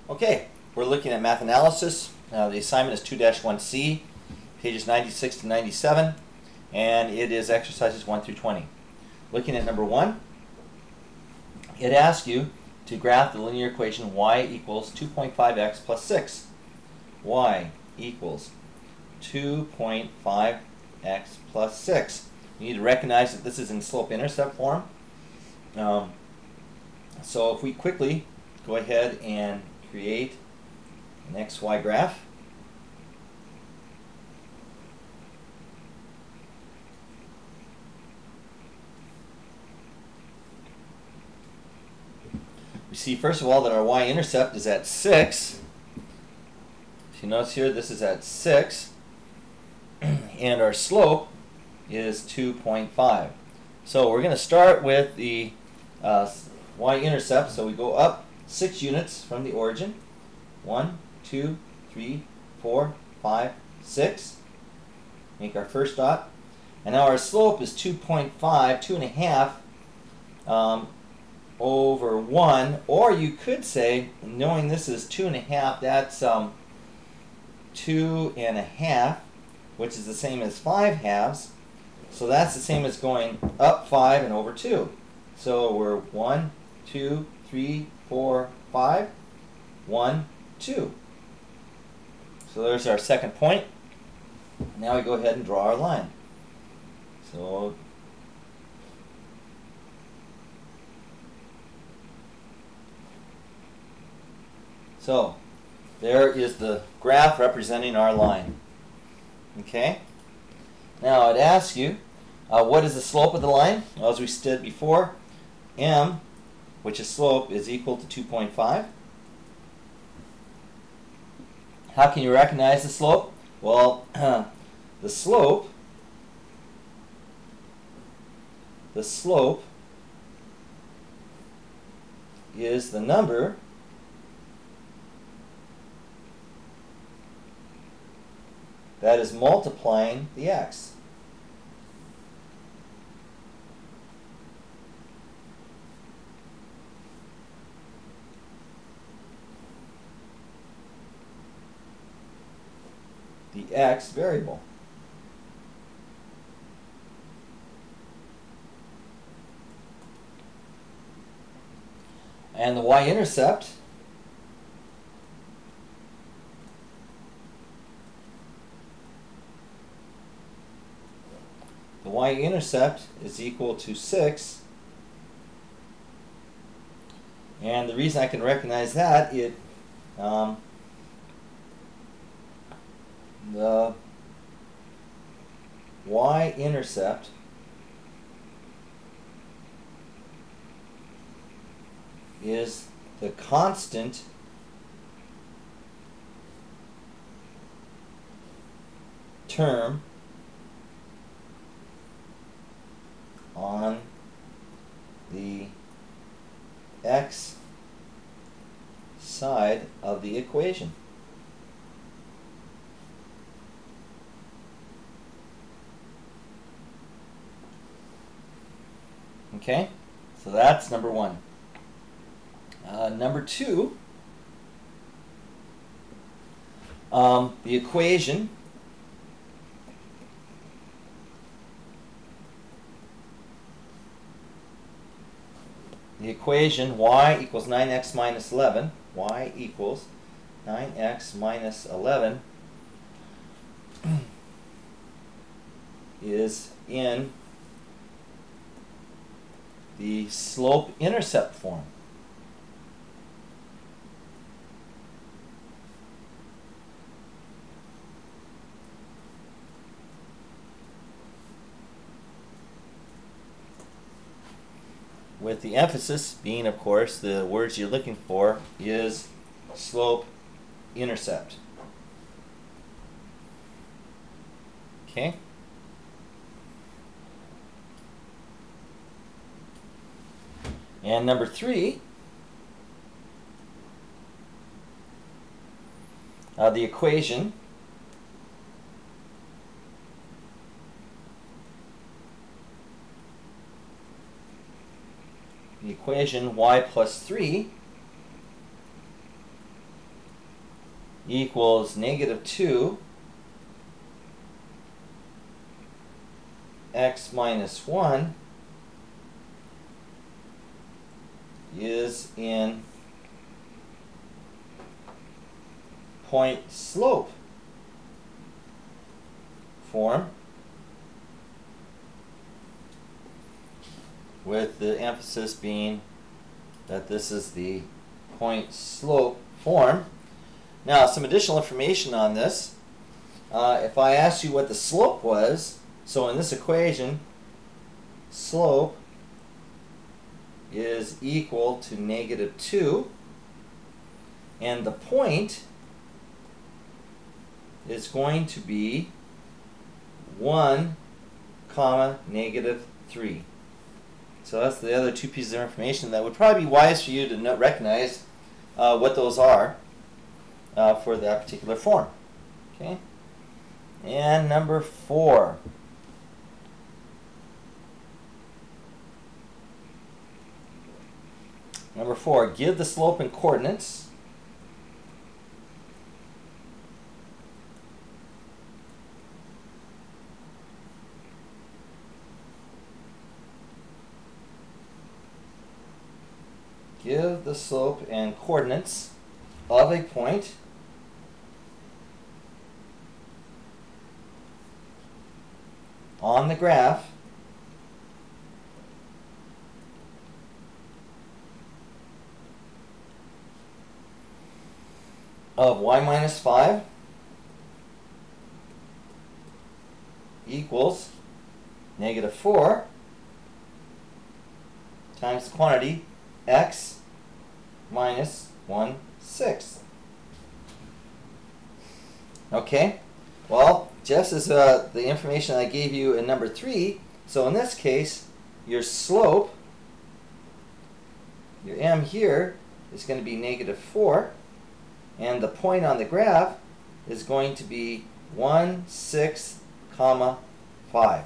Okay, we're looking at math analysis. The assignment is 2-1C, pages 96 to 97, and it is exercises 1 through 20. Looking at number 1, it asks you to graph the linear equation y equals 2.5x plus 6. Y equals 2.5x plus 6. You need to recognize that this is in slope-intercept form. So if we quickly go ahead and create an xy graph. We see first of all that our y-intercept is at 6. If you notice here, this is at 6. And our slope is 2.5. So we're going to start with the y-intercept. So we go up 6 units from the origin. 1, 2, 3, 4, 5, 6. Make our first dot. And now our slope is 2.5, 2.5 over 1. Or you could say, knowing this is 2.5, that's 2.5, which is the same as 5 halves. So that's the same as going up 5 and over 2. So we're 1, 2, 3, 4, 5, 1, 2. So there's our second point. Now we go ahead and draw our line. So there is the graph representing our line. Okay? Now it asks you, what is the slope of the line? Well, as we said before, m, which is slope, is equal to 2.5. How can you recognize the slope? Well, the slope is the number that is multiplying the x. The x variable. And the y-intercept is equal to 6. And the reason I can recognize that, the y-intercept is the constant term on the x side of the equation. Okay, so that's number 1. Number 2, the equation y equals 9x minus 11, y equals 9x minus 11 is in the slope-intercept form. With the emphasis being, of course, the words you're looking for is slope-intercept. Okay? And number 3, the equation y plus 3 equals negative 2 x minus 1 is in point slope form, with the emphasis being that this is the point slope form. Now, some additional information on this. If I asked you what the slope was, so in this equation, slope is equal to negative 2, and the point is going to be 1 comma negative 3. So that's the other two pieces of information that would probably be wise for you to recognize what those are for that particular form. Okay. And number 4. Number 4, give the slope and coordinates of a point on the graph of y minus 5 equals negative 4 times the quantity x minus 1/6. Okay, well, just as the information I gave you in number 3, so in this case, your slope, your m here, is going to be negative 4, and the point on the graph is going to be 1/6, 5.